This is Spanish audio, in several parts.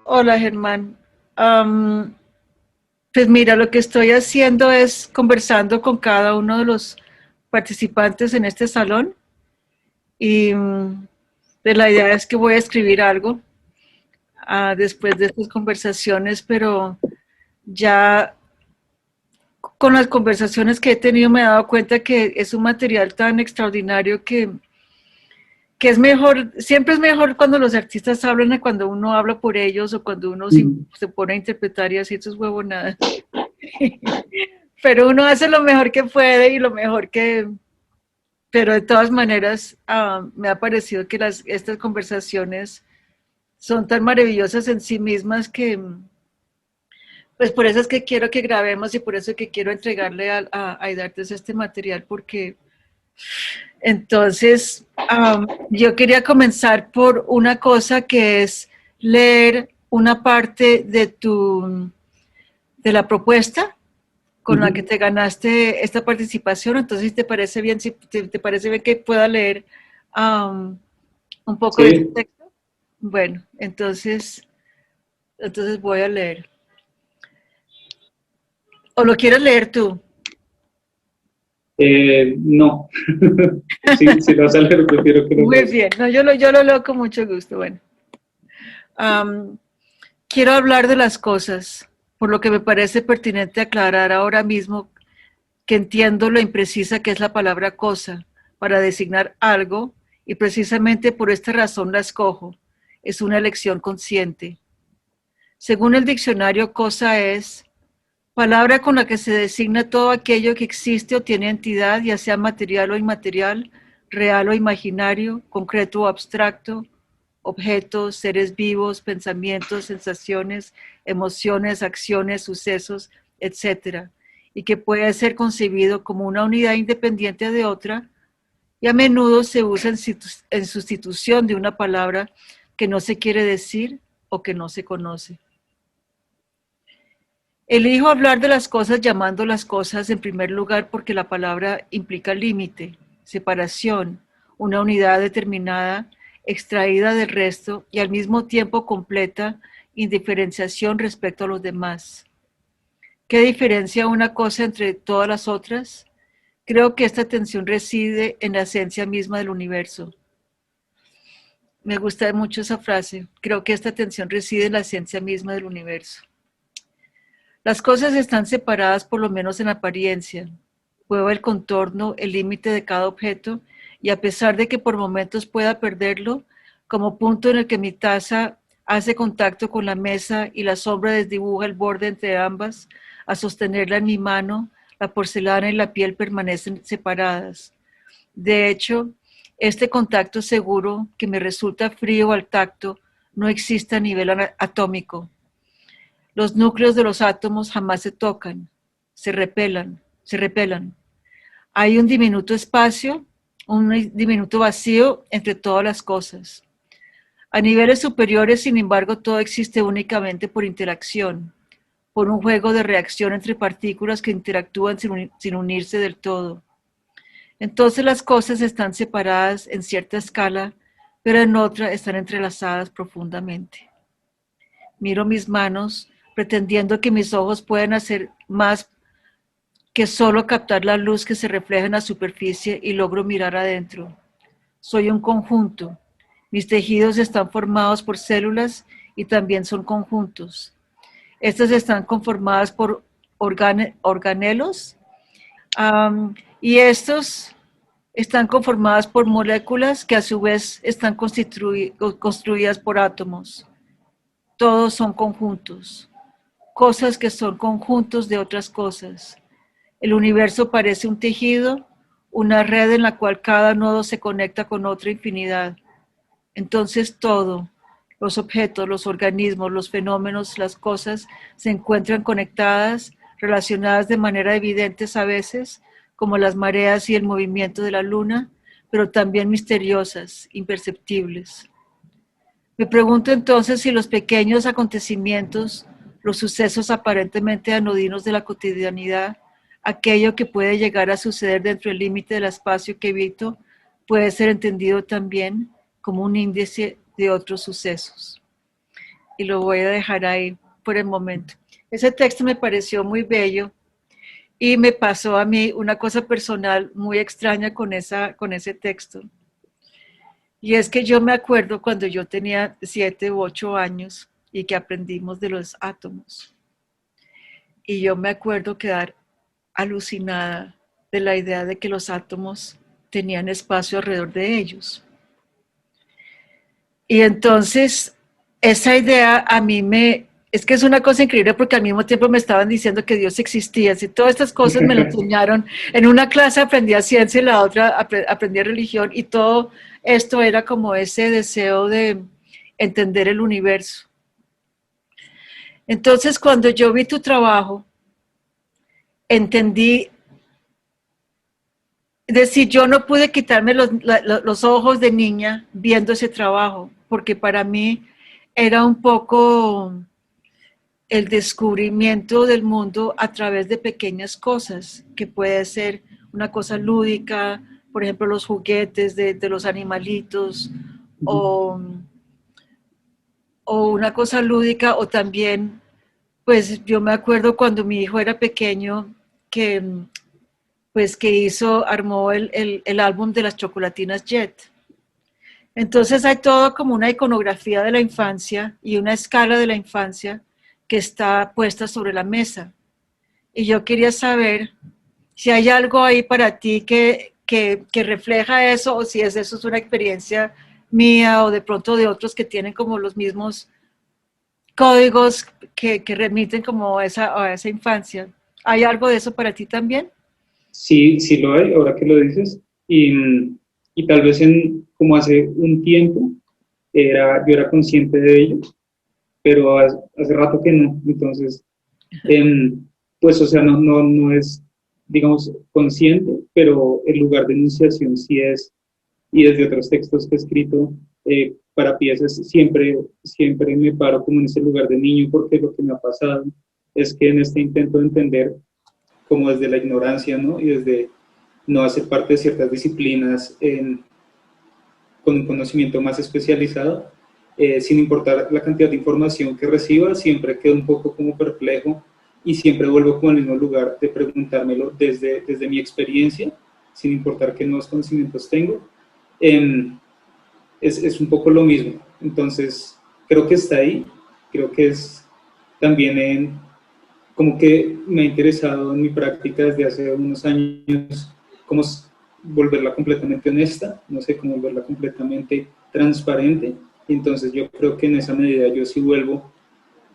Hola, Germán. Am, pues mira, lo que estoy haciendo es conversando con cada uno de los participantes en este salón y pues la idea es que voy a escribir algo después de estas conversaciones, pero ya con las conversaciones que he tenido me he dado cuenta que es un material tan extraordinario que es mejor, siempre es mejor cuando los artistas hablan a cuando uno habla por ellos o cuando uno Mm. se pone a interpretar y así, eso es huevonada. Pero uno hace lo mejor que puede y lo mejor que... Pero de todas maneras, me ha parecido que estas conversaciones son tan maravillosas en sí mismas que, pues por eso es que quiero que grabemos y por eso es que quiero entregarle a Aidartes este material, porque entonces yo quería comenzar por una cosa que es leer una parte de la propuesta con la que Ujú. te ganaste esta participación. Entonces, ¿te parece bien, si te parece bien que pueda leer um, un poco de este Sí, texto? Bueno, entonces voy a leer. ¿O lo quieres leer tú? no. Sí, si lo vas a leer, prefiero que lo Muy leas. bien, no, yo lo leo con mucho gusto. Bueno, um, quiero hablar de las cosas, por lo que me parece pertinente aclarar ahora mismo que entiendo lo imprecisa que es la palabra cosa para designar algo y precisamente por esta razón la escojo. Es una elección consciente. Según el diccionario, cosa es palabra con la que se designa todo aquello que existe o tiene entidad, ya sea material o inmaterial, real o imaginario, concreto o abstracto, objetos, seres vivos, pensamientos, sensaciones, emociones, acciones, sucesos, etcétera, y que puede ser concebido como una unidad independiente de otra, y a menudo se usa en sustitución de una palabra que no se quiere decir o que no se conoce. Elijo hablar de las cosas llamando las cosas en primer lugar porque la palabra implica límite, separación, una unidad determinada, extraída del resto y al mismo tiempo completa indiferenciación respecto a los demás. ¿Qué diferencia una cosa entre todas las otras? Creo que esta tensión reside en la esencia misma del universo. Me gusta mucho esa frase. Creo que esta tensión reside en la esencia misma del universo. Las cosas están separadas por lo menos en apariencia. Puedo el contorno, el límite de cada objeto y a pesar de que por momentos pueda perderlo, como punto en el que mi taza hace contacto con la mesa y la sombra desdibuja el borde entre ambas, a sostenerla en mi mano, la porcelana y la piel permanecen separadas. De hecho, este contacto seguro que me resulta frío al tacto no existe a nivel atómico. Los núcleos de los átomos jamás se tocan, se repelan. Hay un diminuto espacio, un diminuto vacío entre todas las cosas. A niveles superiores, sin embargo, todo existe únicamente por interacción, por un juego de reacción entre partículas que interactúan sin unirse del todo. Entonces las cosas están separadas en cierta escala, pero en otra están entrelazadas profundamente. Miro mis manos, pretendiendo que mis ojos pueden hacer más que solo captar la luz que se refleja en la superficie y logro mirar adentro. Soy un conjunto. Mis tejidos están formados por células y también son conjuntos. Estas están conformadas por organelos y estos están conformadas por moléculas que a su vez están construidas por átomos. Todos son conjuntos, cosas que son conjuntos de otras cosas. El universo parece un tejido, una red en la cual cada nodo se conecta con otra infinidad. Entonces todo, los objetos, los organismos, los fenómenos, las cosas, se encuentran conectadas, relacionadas de manera evidente a veces, como las mareas y el movimiento de la luna, pero también misteriosas, imperceptibles. Me pregunto entonces si los pequeños acontecimientos, los sucesos aparentemente anodinos de la cotidianidad, aquello que puede llegar a suceder dentro del límite del espacio que evito, puede ser entendido también como un índice de otros sucesos. y lo voy a dejar ahí por el momento. Ese texto me pareció muy bello y me pasó a mí una cosa personal muy extraña con ese texto. Y es que yo me acuerdo cuando yo tenía 7 u 8 años y que aprendimos de los átomos. Y yo me acuerdo quedar alucinada de la idea de que los átomos tenían espacio alrededor de ellos. Y entonces, esa idea a mí es que es una cosa increíble porque al mismo tiempo me estaban diciendo que Dios existía. Así, todas estas cosas me lo enseñaron. En una clase aprendía ciencia y la otra aprendía religión y todo esto era como ese deseo de entender el universo. Entonces, cuando yo vi tu trabajo, entendí, es decir, yo no pude quitarme los ojos de niña viendo ese trabajo, porque para mí era un poco el descubrimiento del mundo a través de pequeñas cosas, que puede ser una cosa lúdica, por ejemplo, los juguetes de los animalitos, o, o una cosa lúdica, o también, pues yo me acuerdo cuando mi hijo era pequeño, que pues que armó el álbum de las chocolatinas Jet. Entonces hay todo como una iconografía de la infancia y una escala de la infancia que está puesta sobre la mesa. Y yo quería saber si hay algo ahí para ti que refleja eso o si eso es una experiencia mía o de pronto de otros que tienen como los mismos códigos que remiten como a esa infancia. ¿Hay algo de eso para ti también? Sí, sí lo hay, ahora que lo dices, y tal vez como hace un tiempo yo era consciente de ello, pero hace rato que no, entonces, pues, o sea, no es, digamos, consciente, pero el lugar de enunciación sí es, y desde otros textos que he escrito para piezas, siempre me paro como en ese lugar de niño, porque lo que me ha pasado es que en este intento de entender, como desde la ignorancia, ¿no? Y desde no hacer parte de ciertas disciplinas con un conocimiento más especializado, sin importar la cantidad de información que reciba, siempre quedo un poco como perplejo y siempre vuelvo como al mismo lugar de preguntármelo desde mi experiencia, sin importar qué nuevos conocimientos tengo. Es un poco lo mismo. Entonces, creo que está ahí, creo que es también como que me ha interesado en mi práctica desde hace unos años, como volverla completamente honesta, no sé, cómo volverla completamente transparente. Entonces yo creo que en esa medida yo sí vuelvo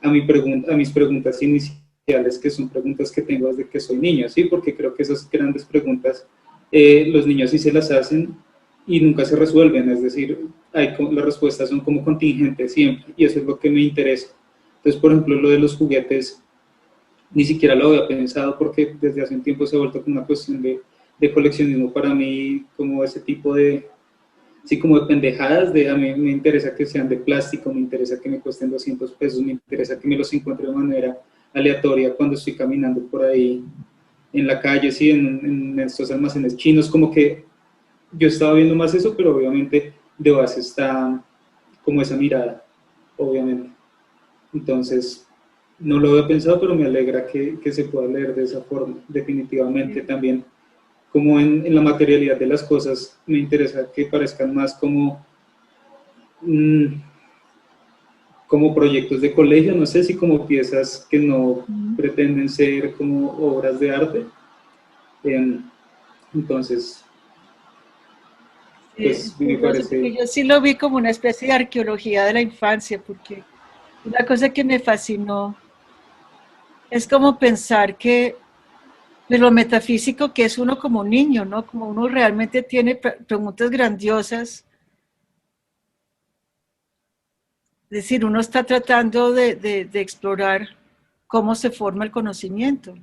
a mis preguntas iniciales, que son preguntas que tengo desde que soy niño, ¿sí? Porque creo que esas grandes preguntas los niños sí se las hacen y nunca se resuelven, es decir, las respuestas son como contingentes siempre, y eso es lo que me interesa. Entonces, por ejemplo, lo de los juguetes, ni siquiera lo había pensado porque desde hace un tiempo se ha vuelto como una cuestión de coleccionismo para mí, como ese tipo de, sí, como de pendejadas, a mí me interesa que sean de plástico, me interesa que me cuesten 200 pesos, me interesa que me los encuentre de manera aleatoria cuando estoy caminando por ahí en la calle, sí, en estos almacenes chinos, como que yo estaba viendo más eso, pero obviamente de base está como esa mirada, obviamente. Entonces, no lo había pensado, pero me alegra que se pueda leer de esa forma. Definitivamente también, como en la materialidad de las cosas, me interesa que parezcan más mm, como proyectos de colegio, no sé si como piezas que no pretenden ser como obras de arte. Entonces, Es pues me curioso, porque parece, yo sí lo vi como una especie de arqueología de la infancia, porque una cosa que me fascinó es como pensar que de lo metafísico que es uno como niño, ¿no? Como uno realmente tiene preguntas grandiosas, es decir, uno está tratando de explorar cómo se forma el conocimiento.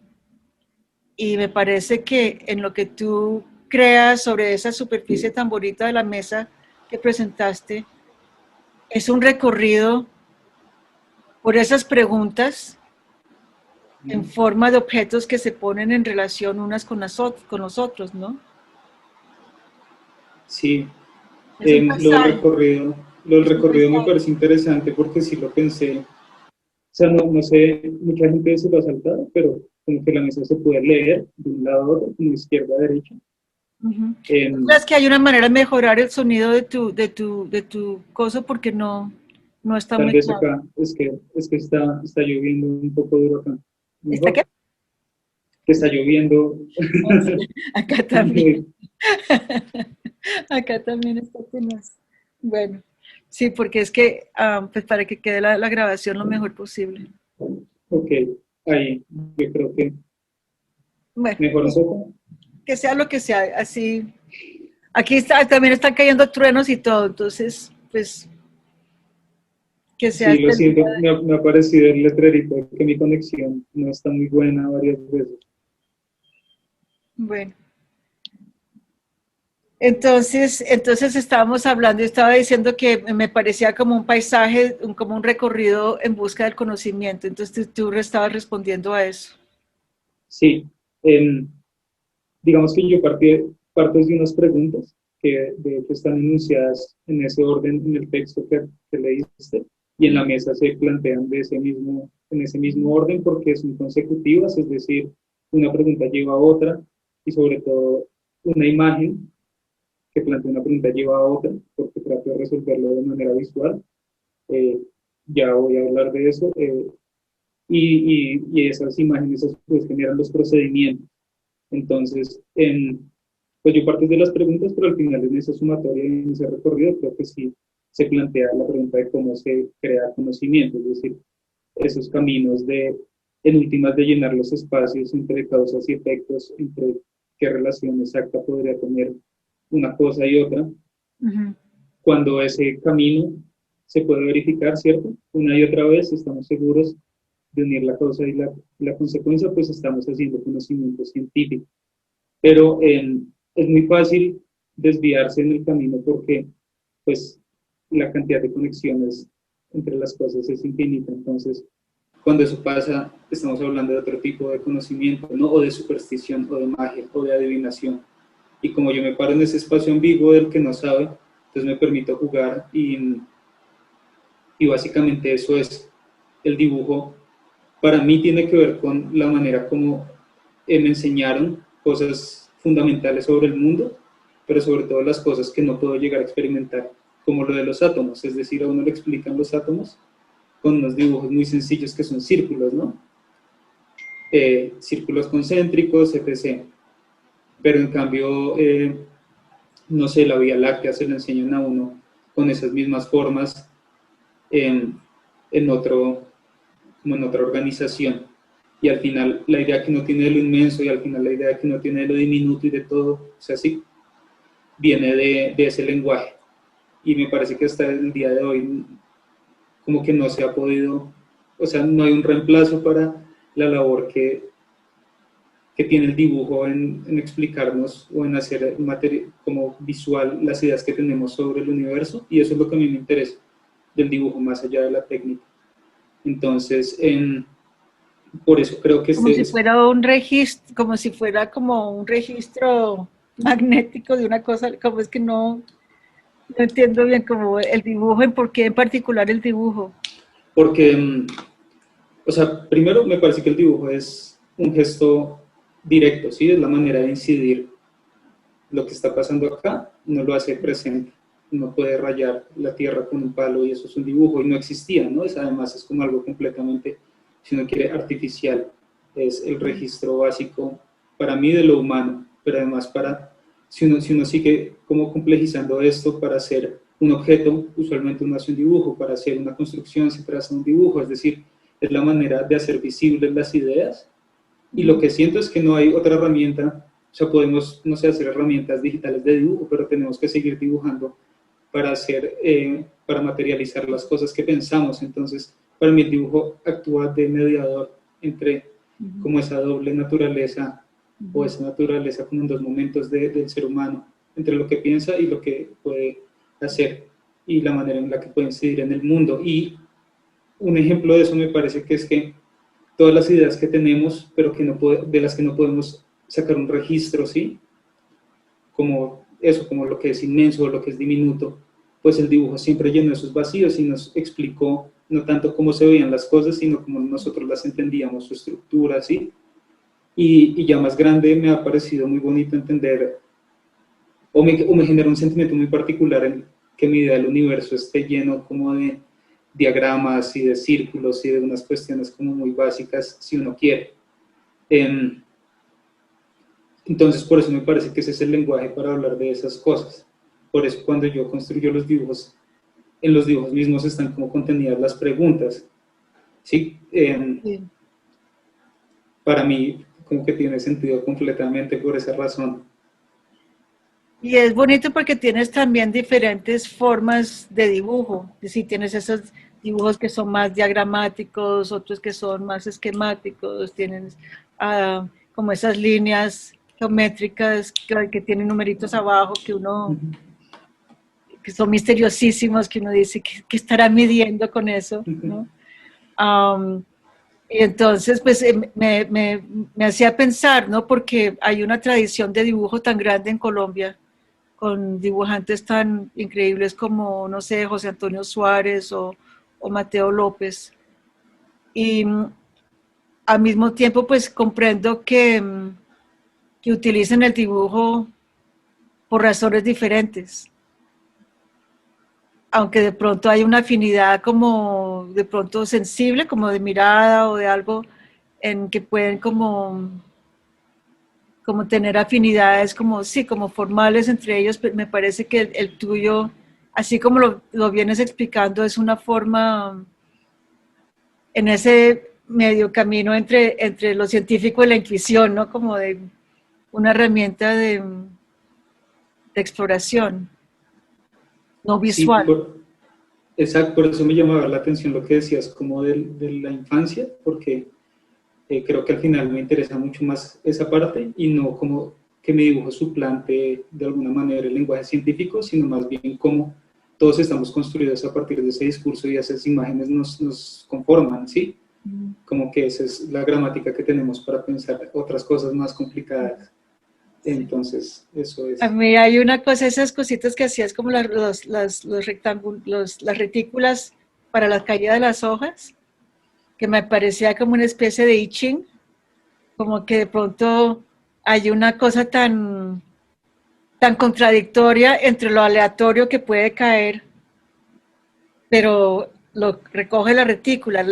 Y me parece que en lo que tú creas sobre esa superficie tan bonita de la mesa que presentaste, es un recorrido por esas preguntas en forma de objetos que se ponen en relación unas con los otros, ¿no? sí, Es un lo pasaje, del es un recorrido me paisaje. parece interesante porque sí lo pensé sea, no, no sé, mucha gente se lo ha saltado, pero como que la mesa se puede leer de un lado a otro, como izquierda a derecha. Ujú. Em, ¿Crees que hay una manera de mejorar el sonido de tu cosa porque no está Tal muy vez claro? acá, es que está lloviendo un poco duro acá. ¿Está qué? Mejor, que está lloviendo. Ah, sí, acá también. Acá también está tenaz. Bueno, sí, porque es que pues para que quede la grabación lo mejor posible. Ok, ahí, yo creo que Bueno, mejor un pues poco. que sea lo que sea, así. Aquí está, también están cayendo truenos y todo, entonces, pues que sea Sí, lo este el día. siento, me ha parecido el letrerito de que mi conexión no está muy buena varias veces. Bueno, entonces estábamos hablando, yo estaba diciendo que me parecía como un paisaje, como un recorrido en busca del conocimiento, entonces tú estabas respondiendo a eso. Sí, em, digamos que yo parto de unas preguntas que de hecho están enunciadas en ese orden en el texto que leíste y en la mesa se plantean en ese mismo orden porque son consecutivas, es decir, una pregunta lleva a otra y sobre todo una imagen que plantea una pregunta lleva a otra porque trato de resolverlo de manera visual. Eh, ya voy a hablar de eso. Y esas imágenes pues, generan los procedimientos. Entonces, pues yo parto de las preguntas, pero al final en esa sumatoria, en ese recorrido, creo que sí se plantea la pregunta de cómo se crea conocimiento, es decir, esos caminos en últimas, de llenar los espacios entre causas y efectos, entre qué relación exacta podría tener una cosa y otra, Ujú. cuando ese camino se puede verificar, ¿cierto? Una y otra vez estamos seguros de unir la causa y la consecuencia, pues estamos haciendo conocimiento científico. Pero es muy fácil desviarse en el camino porque pues la cantidad de conexiones entre las cosas es infinita. Entonces, cuando eso pasa, estamos hablando de otro tipo de conocimiento, ¿no? O de superstición, o de magia, o de adivinación. Y como yo me paro en ese espacio ambiguo del que no sabe, entonces me permito jugar y básicamente eso es el dibujo. Para mí tiene que ver con la manera como me enseñaron cosas fundamentales sobre el mundo, pero sobre todo las cosas que no puedo llegar a experimentar, como lo de los átomos, es decir, a uno le explican los átomos con unos dibujos muy sencillos que son círculos, ¿no? Círculos concéntricos, etc. Pero en cambio, no sé, la Vía Láctea se le enseñan a uno con esas mismas formas en, en otro, como en otra organización. Y al final la idea que no tiene de lo inmenso y al final la idea que no tiene de lo diminuto y de todo, o sea, sí, viene de ese lenguaje. Y me parece que hasta el día de hoy como que no se ha podido, o sea, no hay un reemplazo para la labor que tiene el dibujo en explicarnos o en hacer como visual las ideas que tenemos sobre el universo. Y eso es lo que a mí me interesa del dibujo, más allá de la técnica. Entonces, por eso creo que Como este si es, fuera un registro, como si fuera como un registro magnético de una cosa, como es que no entiendo bien como el dibujo, en por qué en particular el dibujo. porque, o sea, primero me parece que el dibujo es un gesto directo, ¿sí? Es la manera de incidir. Lo que está pasando acá no lo hace presente. No puede rayar la tierra con un palo y eso es un dibujo y no existía, ¿no? Además es como algo completamente, si uno quiere, artificial. Es el registro básico para mí de lo humano, pero además si uno sigue como complejizando esto para hacer un objeto, usualmente uno hace un dibujo, para hacer una construcción se traza un dibujo, es decir, es la manera de hacer visibles las ideas y lo que siento es que no hay otra herramienta, o sea, podemos, no sé, hacer herramientas digitales de dibujo, pero tenemos que seguir dibujando para materializar las cosas que pensamos. Entonces, para mí el dibujo actúa de mediador entre como esa doble naturaleza o esa naturaleza como en dos momentos del ser humano, entre lo que piensa y lo que puede hacer y la manera en la que puede incidir en el mundo. Y un ejemplo de eso me parece que es que todas las ideas que tenemos, pero de las que no podemos sacar un registro, ¿sí? Como eso, como lo que es inmenso o lo que es diminuto, pues el dibujo siempre llenó esos vacíos y nos explicó no tanto cómo se veían las cosas, sino cómo nosotros las entendíamos, su estructura, ¿sí? Y ya más grande me ha parecido muy bonito entender, o me genera un sentimiento muy particular en que mi idea del universo esté lleno como de diagramas y de círculos y de unas cuestiones como muy básicas, si uno quiere. Entonces, por eso me parece que ese es el lenguaje para hablar de esas cosas. Por eso cuando yo construyo los dibujos, en los dibujos mismos están como contenidas las preguntas. ¿Sí? Sí. Para mí, como que tiene sentido completamente por esa razón. Y es bonito porque tienes también diferentes formas de dibujo. Es decir, tienes esos dibujos que son más diagramáticos, otros que son más esquemáticos, tienen como esas líneas geométricas que tienen numeritos abajo que son misteriosísimos, que uno dice, ¿qué estará midiendo con eso? ¿No? Y entonces, pues me hacía pensar, ¿no? Porque hay una tradición de dibujo tan grande en Colombia, con dibujantes tan increíbles como, no sé, José Antonio Suárez o Mateo López. Y al mismo tiempo, pues comprendo que utilicen el dibujo por razones diferentes. Aunque de pronto hay una afinidad como de pronto sensible, como de mirada o de algo en que pueden como tener afinidades como, sí, como formales entre ellos, pero me parece que el tuyo, así como lo vienes explicando, es una forma en ese medio camino entre lo científico y la intuición, ¿no? Como de una herramienta de exploración no Sí, visual. exacto, por eso me llamaba la atención lo que decías como de la infancia, porque creo que al final me interesa mucho más esa parte y no como que mi dibujo suplante de alguna manera el lenguaje científico, sino más bien cómo todos estamos construidos a partir de ese discurso y esas imágenes nos conforman, ¿sí? Como que esa es la gramática que tenemos para pensar otras cosas más complicadas. Sí. Entonces, eso A es. mí hay una cosa, esas cositas que hacías como las retículas para la caída de las hojas, que me parecía como una especie de I Ching, como que de pronto hay una cosa tan contradictoria entre lo aleatorio que puede caer, pero lo recoge la retícula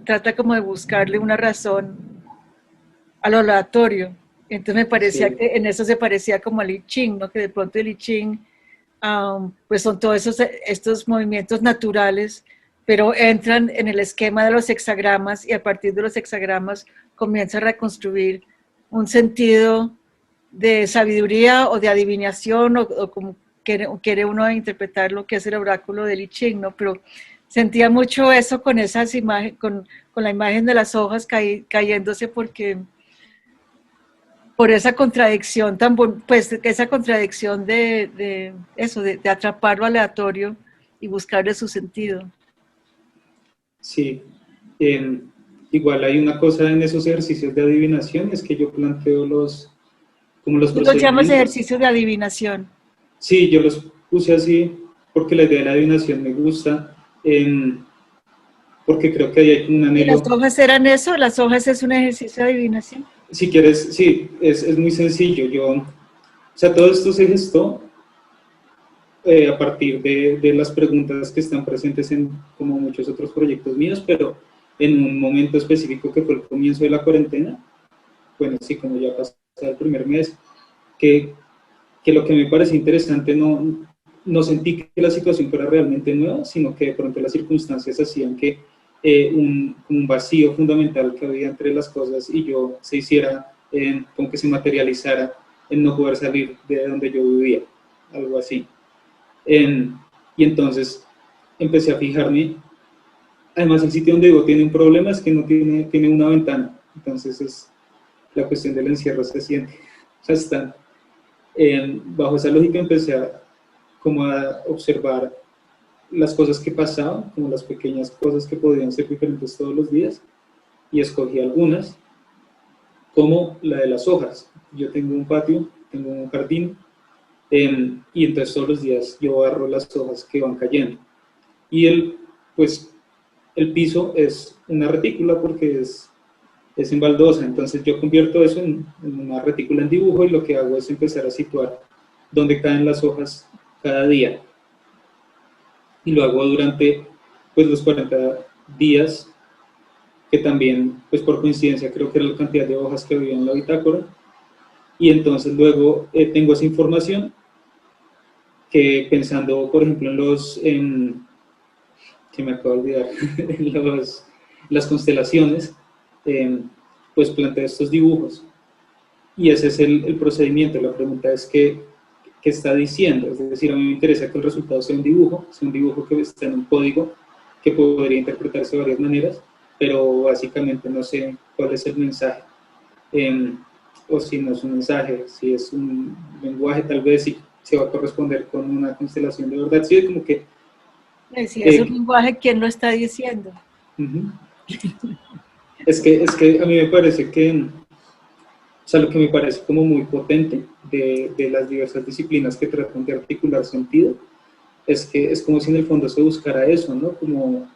trata como de buscarle una razón a lo aleatorio. Entonces me parecía Sí, que en eso se parecía como al I Ching, ¿no? Que de pronto el I Ching pues son todos estos movimientos naturales, pero entran en el esquema de los hexagramas y a partir de los hexagramas comienza a reconstruir un sentido de sabiduría o de adivinación o como quiere uno interpretar lo que es el oráculo del I Ching, ¿no? Pero sentía mucho eso con esas imágenes, con la imagen de las hojas cayéndose porque por esa contradicción pues esa contradicción de eso, de atrapar lo aleatorio y buscarle su sentido. sí. Eh, Igual hay una cosa en esos ejercicios de adivinación, es que yo planteo como los Tú los llamas procedimientos. ejercicios de adivinación. Sí, yo los puse así porque la idea de la adivinación me gusta, porque creo que ahí hay como un ¿Y las anhelo. hojas eran eso? ¿Las hojas es un ejercicio de adivinación? Si quieres, sí, es muy sencillo. O sea, todo esto se gestó a partir de las preguntas que están presentes en como muchos otros proyectos míos, pero en un momento específico que fue el comienzo de la cuarentena, bueno, sí, como ya pasó el primer mes, que, que lo que me parece interesante no sentí que la situación fuera realmente nueva, sino que de pronto las circunstancias hacían que un vacío fundamental que había entre las cosas y yo se hiciera, como que se materializara en no poder salir de donde yo vivía, algo así. Y entonces empecé a fijarme. Además, el sitio donde vivo tiene un problema, es que no tiene una ventana. Entonces, la cuestión del encierro se siente bastante. Bajo esa lógica empecé como a observar las cosas que pasaban, como las pequeñas cosas que podían ser diferentes todos los días, y escogí algunas, como la de las hojas. Yo tengo un patio, tengo un jardín, y entonces todos los días yo barro las hojas que van cayendo. Y pues el piso es una retícula porque es en baldosa, entonces yo convierto eso en una retícula en dibujo y lo que hago es empezar a situar dónde caen las hojas cada día. Y lo hago durante pues, los 40 días, que también, pues por coincidencia, creo que era la cantidad de hojas que había en la bitácora. Y entonces luego tengo esa información que pensando, por ejemplo, que me acabo de olvidar, en las constelaciones, pues planteo estos dibujos. Y ese es el procedimiento. La pregunta es qué está diciendo. Es decir, a mí me interesa que el resultado sea un dibujo que está en un código que podría interpretarse de varias maneras, pero básicamente no sé cuál es el mensaje. O si no es un mensaje, si es un lenguaje, tal vez si se va a corresponder con una constelación de verdad. Sí, como que... Si es un lenguaje, ¿quién lo está diciendo? Es que a mí me parece que, o sea, lo que me parece como muy potente de las diversas disciplinas que tratan de articular sentido, es que es como si en el fondo se buscara eso, ¿no? Como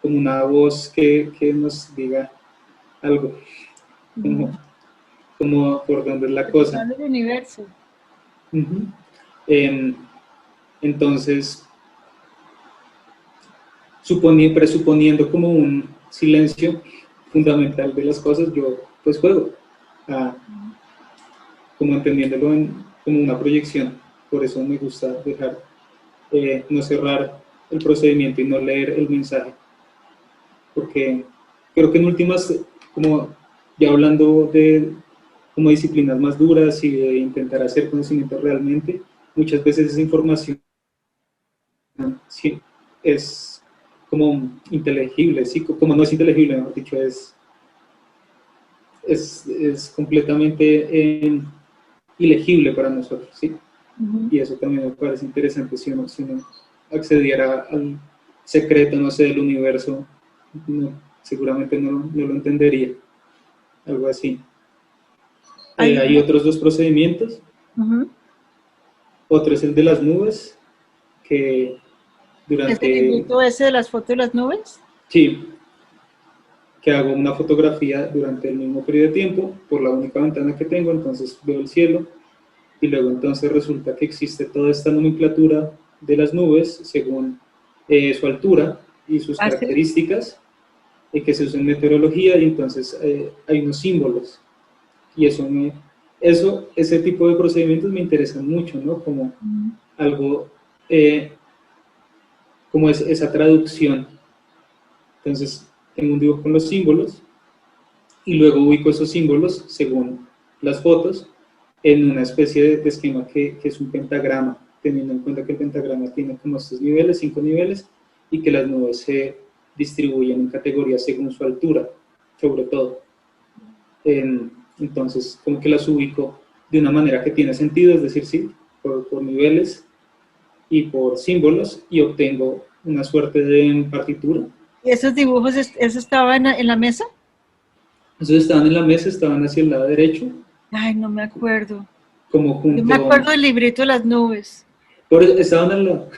una voz que nos diga algo, como por dónde es la cosa. El universo. Entonces, presuponiendo como un silencio fundamental de las cosas, yo pues juego, como entendiéndolo como una proyección. Por eso me gusta dejar, no cerrar el procedimiento y no leer el mensaje. Porque creo que en últimas, como ya hablando de como disciplinas más duras y de intentar hacer conocimiento realmente, muchas veces esa información sí, es como inteligible, sí, como no es inteligible, mejor dicho, es completamente ilegible para nosotros, ¿sí? Y eso también me parece interesante si uno accediera al secreto, no sé, del universo, seguramente no lo entendería, algo así. Hay otros dos procedimientos. Otro es el de las nubes, que durante... ¿Es el librito ese de las fotos de las nubes? Sí, que hago una fotografía durante el mismo periodo de tiempo por la única ventana que tengo, entonces veo el cielo y luego entonces resulta que existe toda esta nomenclatura de las nubes según su altura y sus características, y que se usa en meteorología, y entonces hay unos símbolos y ese tipo de procedimientos me interesan mucho, ¿no? Como algo, como es esa traducción. Entonces tengo un dibujo con los símbolos y luego ubico esos símbolos según las fotos en una especie de esquema que es un pentagrama, teniendo en cuenta que el pentagrama tiene como estos niveles, 5 niveles, y que las nubes se distribuyen en categorías según su altura, sobre todo. Entonces, como que las ubico de una manera que tiene sentido, es decir, sí, por niveles y por símbolos, y obtengo una suerte de partitura. ¿Y esos dibujos, eso estaban en la mesa? Esos estaban en la mesa, estaban hacia el lado derecho. Ay, no me acuerdo. Como junto... Yo me acuerdo del librito de las nubes. Estaban al lado.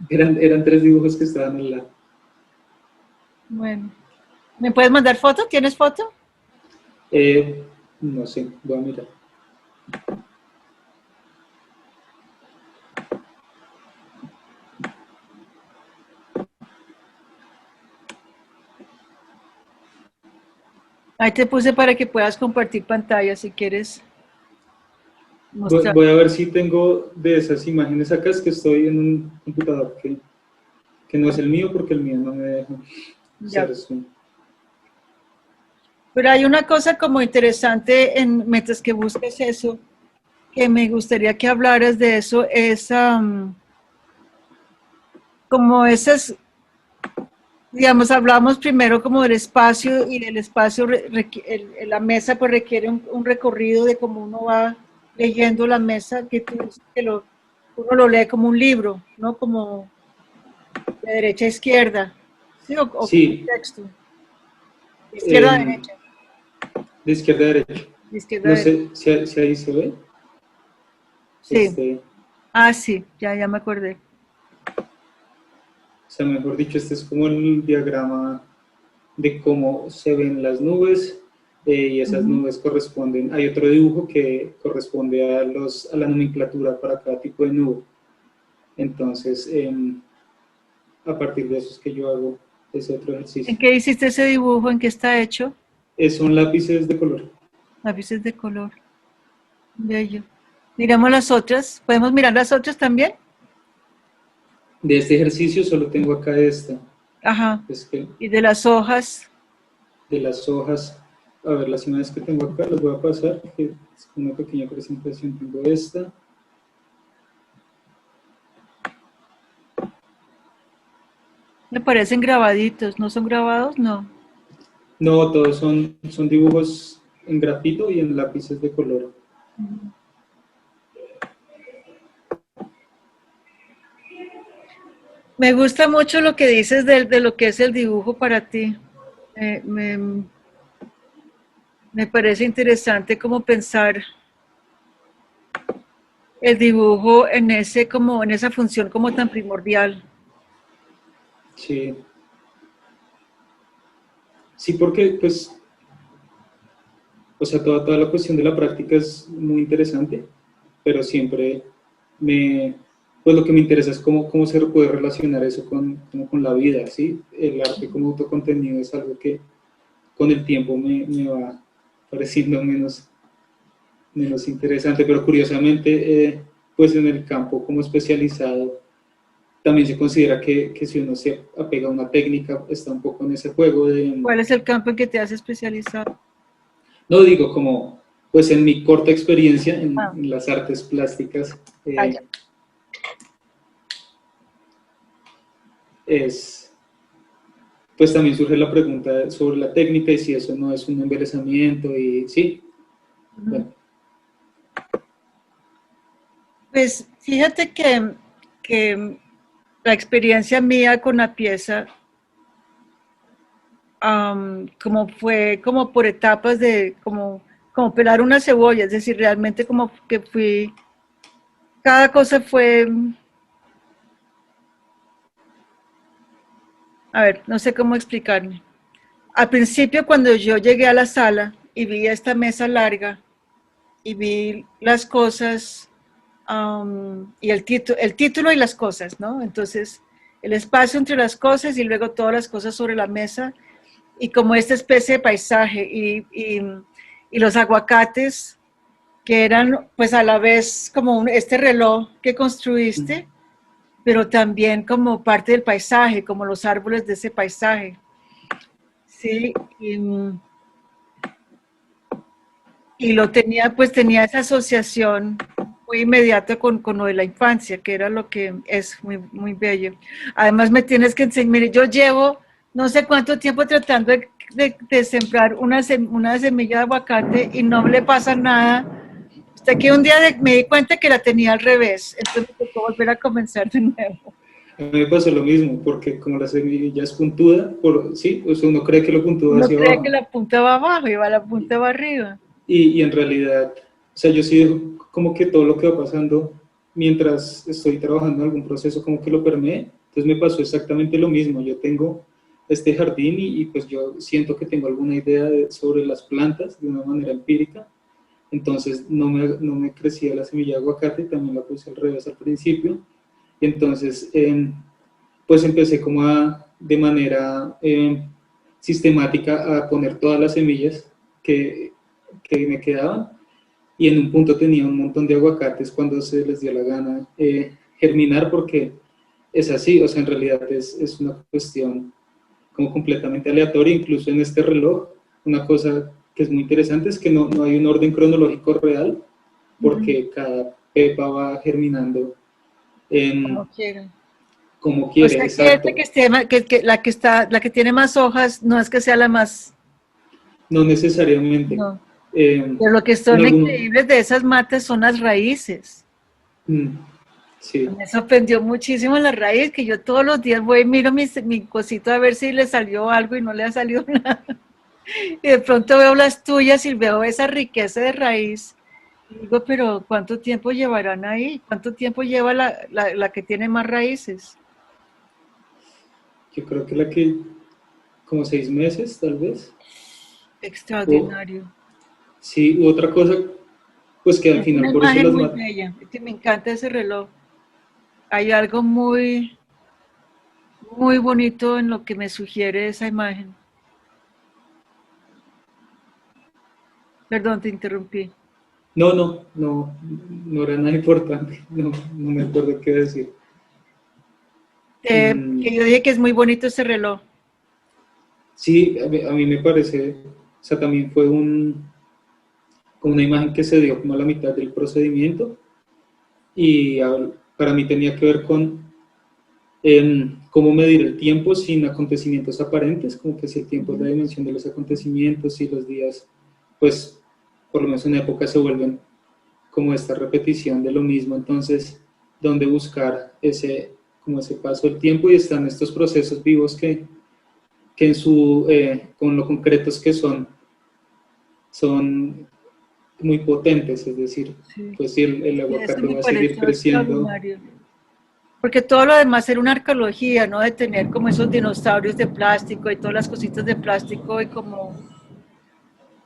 eran 3 dibujos que estaban al lado. Bueno. ¿Me puedes mandar foto? ¿Tienes foto? No sé, voy a mirar. Ahí te puse para que puedas compartir pantalla si quieres mostrar. Voy a ver si tengo de esas imágenes acá, es que estoy en un computador que no es el mío, porque el mío no me deja hacer zoom. Pero hay una cosa como interesante mientras que busques eso, que me gustaría que hablaras de eso, es como esas, digamos, hablamos primero como del espacio, y del espacio, la mesa pues requiere un recorrido de cómo uno va leyendo la mesa, que uno lo lee como un libro, ¿no? Como de derecha a izquierda, ¿sí? O Sí. como un texto. De izquierda a derecha. De izquierda a derecha. De izquierda no sé si ahí se ve. Sí. Sí, ya me acordé. sea, mejor dicho, este es como el diagrama de cómo se ven las nubes y esas nubes corresponden. Hay otro dibujo que corresponde a la nomenclatura para cada tipo de nube. Entonces, a partir de eso es que yo hago ese otro ejercicio. ¿En qué hiciste ese dibujo? ¿En qué está hecho? Son lápices de color. Lápices de color. Bello. Miramos las otras. ¿Podemos mirar las otras también? De este ejercicio solo tengo acá esta. Ajá. Es que Y de las hojas. de las hojas, a ver, las imágenes que tengo acá las voy a pasar, que es una pequeña presentación. Tengo esta. Me parecen grabaditos. ¿No son grabados? No. No, todos son dibujos en grafito y en lápices de color. Me gusta mucho lo que dices de lo que es el dibujo para ti. Me parece interesante como pensar el dibujo en en esa función como tan primordial. Sí. Sí, porque pues, o sea, toda la cuestión de la práctica es muy interesante, pero siempre pues lo que me interesa es cómo se puede relacionar eso con la vida, ¿sí? El arte como autocontenido es algo que con el tiempo me va pareciendo menos interesante, pero curiosamente, pues en el campo como especializado, también se considera que si uno se apega a una técnica, está un poco en ese juego de... ¿Cuál es el campo en que te has especializado? No digo como, pues en mi corta experiencia Ah, en las artes plásticas, ya. pues también surge la pregunta sobre la técnica y si eso no es un embelezamiento y sí, bueno. Pues fíjate que la experiencia mía con la pieza como fue como por etapas de como pelar una cebolla, es decir, realmente como que cada cosa fue, a ver, no sé cómo explicarme. Al principio cuando yo llegué a la sala y vi esta mesa larga y vi las cosas y el título y las cosas, ¿no? Entonces, el espacio entre las cosas y luego todas las cosas sobre la mesa y como esta especie de paisaje y los aguacates que eran pues a la vez como este reloj que construiste, pero también como parte del paisaje, como los árboles de ese paisaje. Sí, y lo tenía, pues tenía esa asociación muy inmediata con lo de la infancia, que era lo que es muy, muy bello. Además me tienes que enseñar, mire, yo llevo no sé cuánto tiempo tratando de sembrar una semilla de aguacate y no le pasa nada. Hasta que un día me di cuenta que la tenía al revés, entonces me tocó volver a comenzar de nuevo. A mí me pasó lo mismo, porque como la semilla es puntuda, sí, o sea, uno cree que lo puntúa Uno hacia cree que abajo, la punta va abajo y va la punta va arriba. y en realidad, o sea, yo sí dejo como que todo lo que va pasando mientras estoy trabajando en algún proceso como que lo permeé, entonces me pasó exactamente lo mismo, yo tengo este jardín y pues yo siento que tengo alguna idea sobre las plantas de una manera empírica, entonces no me crecía la semilla de aguacate, también la puse al revés al principio, y entonces pues empecé como de manera sistemática a poner todas las semillas que me quedaban y en un punto tenía un montón de aguacates cuando se les dio la gana germinar porque es así, o sea, en realidad es una cuestión como completamente aleatoria, incluso en este reloj, una cosa que es muy interesante es que no hay un orden cronológico real porque cada pepa va germinando Como en, quieran. como O quiere, sea, exacto. la que tiene más hojas no es que sea la más, No necesariamente. no. Eh, Pero lo que en son algún, increíbles de esas matas son las raíces. mm, sí, Me sorprendió muchísimo la raíz, que yo todos los días voy y miro mi cosito a ver si le salió algo y no le ha salido nada. Y de pronto veo las tuyas y veo esa riqueza de raíz. Y digo, pero ¿cuánto tiempo llevarán ahí? ¿Cuánto tiempo lleva la que tiene más raíces? Yo creo que la que, como 6 meses, tal vez. Extraordinario. Sí, u otra cosa, pues que al Es una final por eso imagen las muy mato. bella, es que me encanta ese reloj. Hay algo muy, muy bonito en lo que me sugiere esa imagen. Perdón, te interrumpí. No era nada importante, no me acuerdo qué decir. Que yo dije que es muy bonito ese reloj. Sí, a mí me parece, o sea, también fue como una imagen que se dio como a la mitad del procedimiento y para mí tenía que ver con cómo medir el tiempo sin acontecimientos aparentes, como que si el tiempo es la dimensión de los acontecimientos y los días, pues por lo menos en época se vuelven como esta repetición de lo mismo, entonces, ¿dónde buscar como ese paso del tiempo? Y están estos procesos vivos que con lo concretos que son muy potentes, es decir, Sí. pues si el Y eso aguacate me va a seguir pareció creciendo. extraordinario. Porque todo lo demás era una arqueología, ¿no? De tener como esos dinosaurios de plástico y todas las cositas de plástico y como,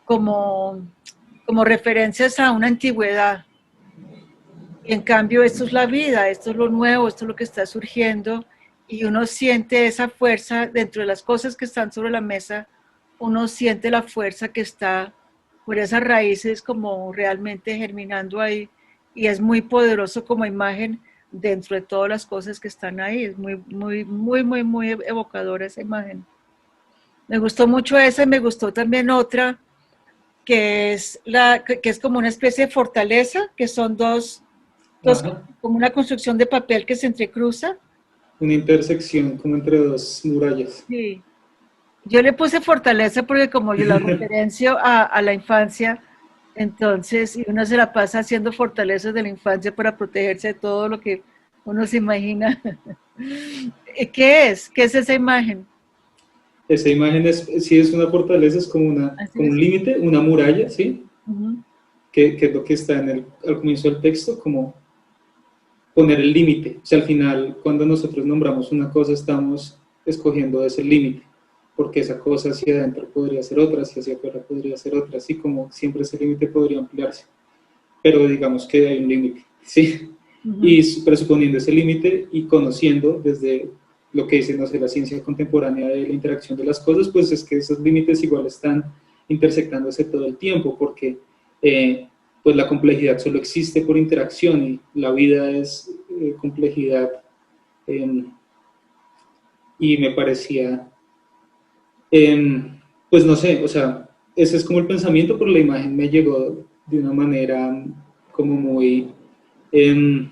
como referencias a una antigüedad. Y en cambio, esto es la vida, esto es lo nuevo, esto es lo que está surgiendo. Y uno siente esa fuerza dentro de las cosas que están sobre la mesa, uno siente la fuerza que está por esas raíces como realmente germinando ahí. Y es muy poderoso como imagen dentro de todas las cosas que están ahí. Es muy, muy, muy, muy, muy evocadora esa imagen. Me gustó mucho esa y me gustó también otra que es como una especie de fortaleza, que son dos, Ajá, como una construcción de papel que se entrecruza. una intersección como entre dos murallas. Sí. Yo le puse fortaleza porque como yo la referencio a la infancia, entonces y uno se la pasa haciendo fortalezas de la infancia para protegerse de todo lo que uno se imagina. ¿Qué es? ¿Qué es esa imagen? Esa imagen sí es una fortaleza, es Así como un es. límite, una muralla, ¿sí? Uh-huh. Que es lo que está al comienzo del texto, como poner el límite. O sea, al final, cuando nosotros nombramos una cosa, estamos escogiendo ese límite, porque esa cosa hacia adentro podría ser otra, hacia afuera podría ser otra, así como siempre ese límite podría ampliarse, pero digamos que hay un límite, ¿sí? Uh-huh. Y presuponiendo ese límite y conociendo desde lo que dice, no sé, la ciencia contemporánea de la interacción de las cosas, pues es que esos límites igual están intersectándose todo el tiempo, porque pues la complejidad solo existe por interacción y la vida es complejidad. eh, y me parecía, pues no sé, o sea, ese es como el pensamiento, pero la imagen me llegó de una manera como muy, em,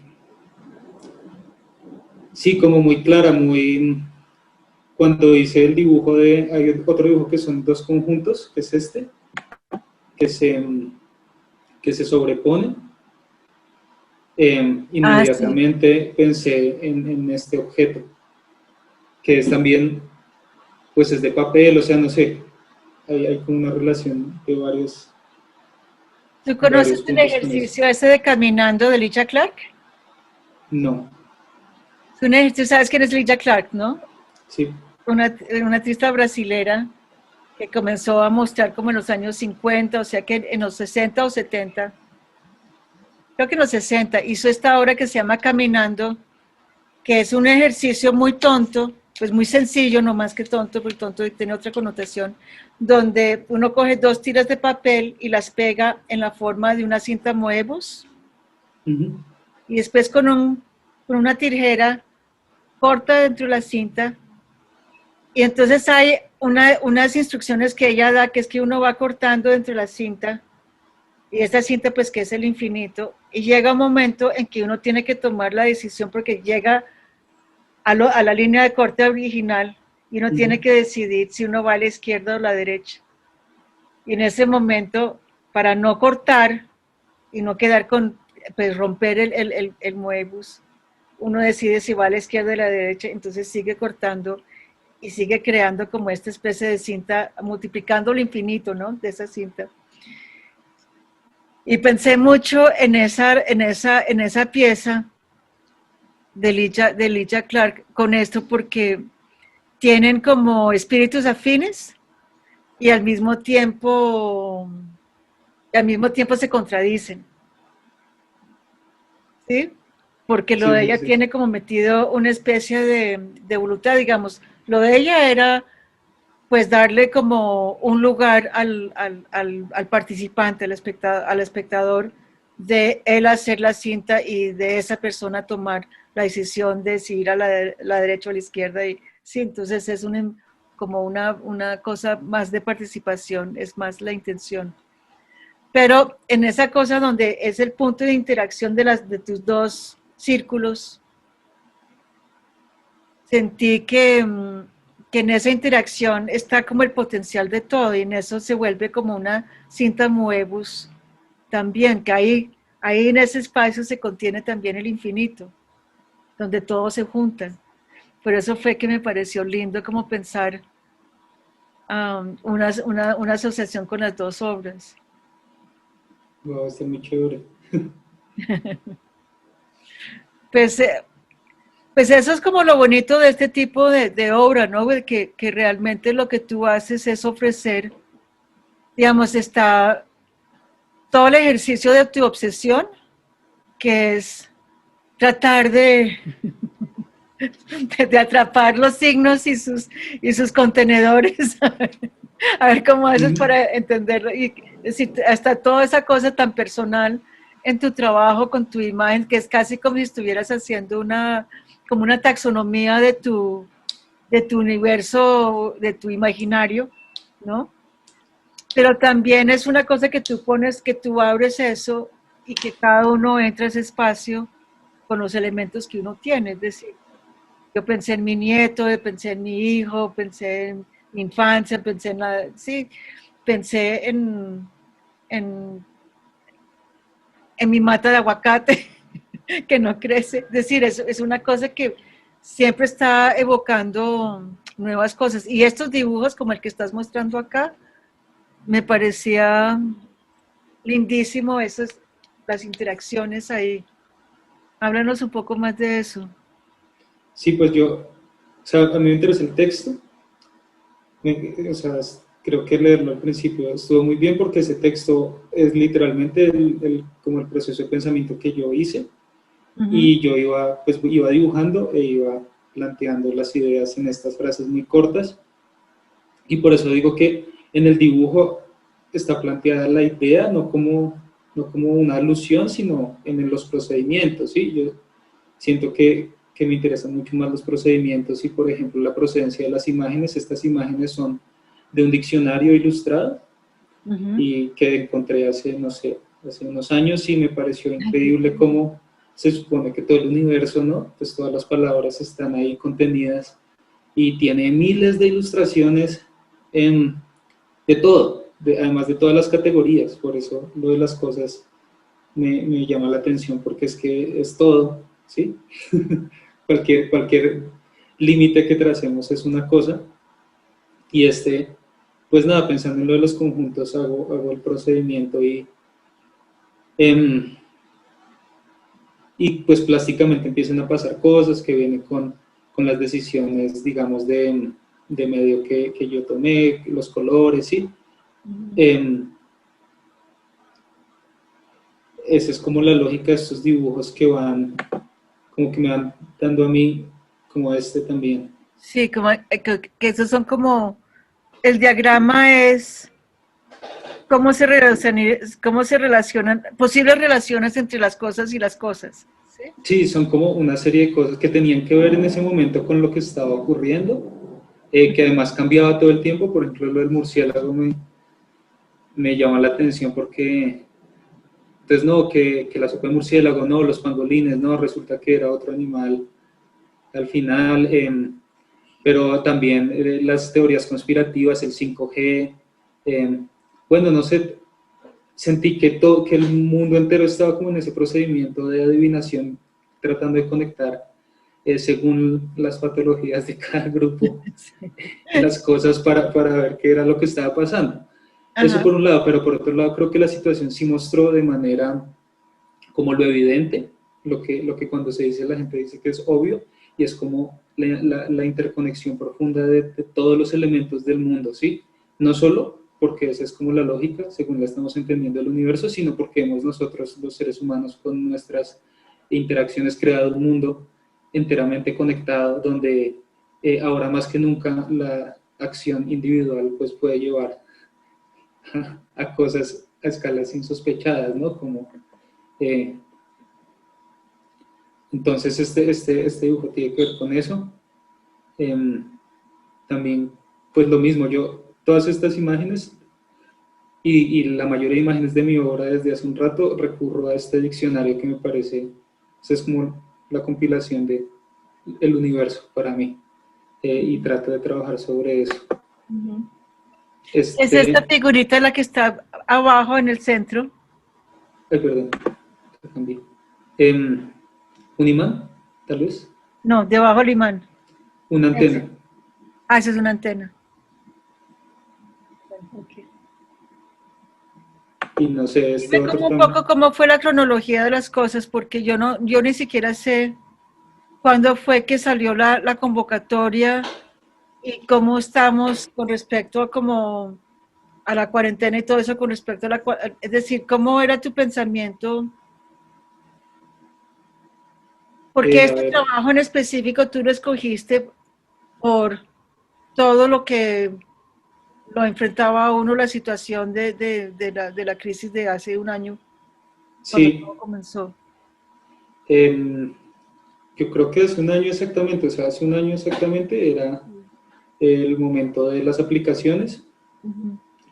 sí, como muy clara, muy, cuando hice el dibujo hay otro dibujo que son dos conjuntos, que es este, que se, que se sobreponen, Ah, sí. inmediatamente pensé en este objeto, que es también, pues es de papel, o sea, no sé, hay como una relación de ¿Tú conoces varios el puntos con eso. ejercicio ese de caminando de Licha Clark? No, Es un ejercicio, ¿sabes quién es Licha Clark, no? sí, Una artista brasilera que comenzó a mostrar como en los años 50, o sea que en los 60 o 70, creo que en los 60, hizo esta obra que se llama Caminando, que es un ejercicio muy tonto, pues muy sencillo, no más que tonto, porque tonto tiene otra connotación, donde uno coge dos tiras de papel y las pega en la forma de una cinta Moebius, uh-huh. y después con una tijera corta dentro de la cinta. Y entonces hay unas instrucciones que ella da, que es que uno va cortando dentro de la cinta, y esta cinta pues que es el infinito, y llega un momento en que uno tiene que tomar la decisión porque llega a la línea de corte original y uno Uh-huh. tiene que decidir si uno va a la izquierda o a la derecha. Y en ese momento, para no cortar y no quedar con, pues romper el Moebius, uno decide si va a la izquierda o a la derecha, entonces sigue cortando y sigue creando como esta especie de cinta, multiplicando lo infinito, ¿no? De esa cinta. Y pensé mucho en esa pieza de Licha Clark con esto, porque tienen como espíritus afines y al mismo tiempo se contradicen, ¿sí? Porque lo de Sí, ella sí, tiene como metido una especie de voluntad, digamos. Lo de ella era pues darle como un lugar al participante, al espectador, de él hacer la cinta y de esa persona tomar la decisión de si ir a la derecha o a la izquierda. Y sí, entonces es como una cosa más de participación, es más la intención. Pero en esa cosa donde es el punto de interacción de tus dos círculos, sentí que en esa interacción está como el potencial de todo y en eso se vuelve como una cinta Moebius también, que ahí en ese espacio se contiene también el infinito, donde todos se juntan. Por eso fue que me pareció lindo como pensar una asociación con las dos obras. va a estar muy chévere. Pues, pues eso es como lo bonito de este tipo de obra, ¿no? Que realmente lo que tú haces es ofrecer, digamos, está todo el ejercicio de tu obsesión, que es tratar de atrapar los signos y sus contenedores, a ver cómo haces Mm. para entenderlo. Y es decir, hasta toda esa cosa tan personal en tu trabajo con tu imagen, que es casi como si estuvieras haciendo como una taxonomía de tu universo, de tu imaginario, ¿no? Pero también es una cosa que tú pones, que tú abres eso y que cada uno entra a ese espacio con los elementos que uno tiene. Es decir, yo pensé en mi nieto, pensé en mi hijo, pensé en mi infancia, sí, pensé en, en mi mata de aguacate que no crece. Es decir, es una cosa que siempre está evocando nuevas cosas. Y estos dibujos, como el que estás mostrando acá, me parecía lindísimo las interacciones ahí. Háblanos un poco más de eso. Sí, pues o sea, a mí me interesa el texto, o sea, creo que leerlo al principio estuvo muy bien porque ese texto es literalmente como el proceso de pensamiento que yo hice Ujú. y yo iba dibujando e iba planteando las ideas en estas frases muy cortas y por eso digo que en el dibujo está planteada la idea no como una alusión, sino en los procedimientos, ¿sí? Yo siento que me interesan mucho más los procedimientos y, por ejemplo, la procedencia de las imágenes. Estas imágenes son de un diccionario ilustrado Ujú. y que encontré hace, no sé, hace unos años y me pareció increíble cómo se supone que todo el universo, ¿no? Pues todas las palabras están ahí contenidas y tiene miles de ilustraciones en, de todo, además de todas las categorías. Por eso lo de las cosas me llama la atención porque es que es todo, ¿sí? cualquier límite que tracemos es una cosa y pues nada, pensando en lo de los conjuntos hago el procedimiento em, y pues plásticamente empiezan a pasar cosas que vienen con las decisiones, digamos, de medio que yo tomé, los colores, ¿sí? Em, Esa es como la lógica de estos dibujos como que me van dando a mí, como también. Sí, como, que esos son como, el diagrama es cómo se relacionan, posibles relaciones entre las cosas y las cosas. ¿Sí? Sí, son como una serie de cosas que tenían que ver en ese momento con lo que estaba ocurriendo, que además cambiaba todo el tiempo. Por ejemplo, lo del murciélago me llama la atención porque, entonces, no, que la sopa de murciélago, no, los pangolines, no, resulta que era otro animal al final, pero también las teorías conspirativas, el 5G, bueno, no sé, sentí que el mundo entero estaba como en ese procedimiento de adivinación, tratando de conectar, según las patologías de cada grupo, Sí. las cosas para ver qué era lo que estaba pasando. Eso Ajá. por un lado, pero por otro lado creo que la situación sí mostró de manera como lo evidente, lo que cuando se dice la gente dice que es obvio, y es como la interconexión profunda de todos los elementos del mundo, ¿sí? No solo porque esa es como la lógica, según la estamos entendiendo el universo, sino porque hemos nosotros, los seres humanos, con nuestras interacciones, creado un mundo enteramente conectado, donde ahora más que nunca la acción individual pues puede llevar a cosas a escalas insospechadas, ¿no? Como, entonces este dibujo tiene que ver con eso. También, pues lo mismo, yo, todas estas imágenes y la mayoría de imágenes de mi obra desde hace un rato recurro a este diccionario que me parece, es como la compilación de el universo para mí, y trato de trabajar sobre eso. Es esta figurita la que está abajo en el centro. Ay, perdón, te cambié. ¿Un imán, tal vez? No, debajo del imán. Una antena. Ese. Ah, esa es una antena. Okay. Y no sé, Dime como un poco cómo fue la cronología de las cosas, porque yo ni siquiera sé cuándo fue que salió la convocatoria y cómo estamos con respecto a como a la cuarentena y todo eso con respecto a es decir, ¿cómo era tu pensamiento? Porque este trabajo en específico tú lo escogiste por todo lo que lo enfrentaba a uno la situación de la crisis de hace un año, cuando sí, todo comenzó. Yo creo que hace un año exactamente, o sea, hace un año exactamente era el momento de las aplicaciones,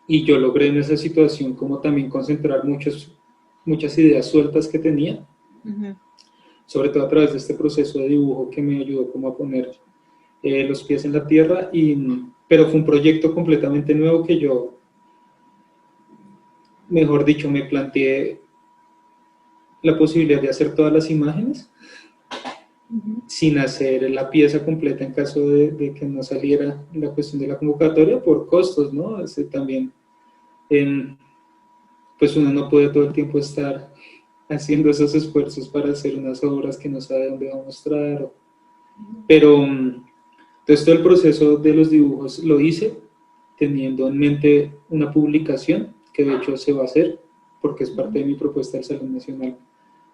y yo logré en esa situación como también concentrar muchas ideas sueltas que tenía, sobre todo a través de este proceso de dibujo que me ayudó como a poner los pies en la tierra, pero fue un proyecto completamente nuevo que yo, mejor dicho, me planteé la posibilidad de hacer todas las imágenes sin hacer la pieza completa en caso de que no saliera la cuestión de la convocatoria por costos, ¿no? También, pues uno no puede todo el tiempo estar haciendo esos esfuerzos para hacer unas obras que no sabe dónde va a mostrar. Pero entonces todo el proceso de los dibujos lo hice teniendo en mente una publicación que de hecho se va a hacer porque es parte de mi propuesta del Salón Nacional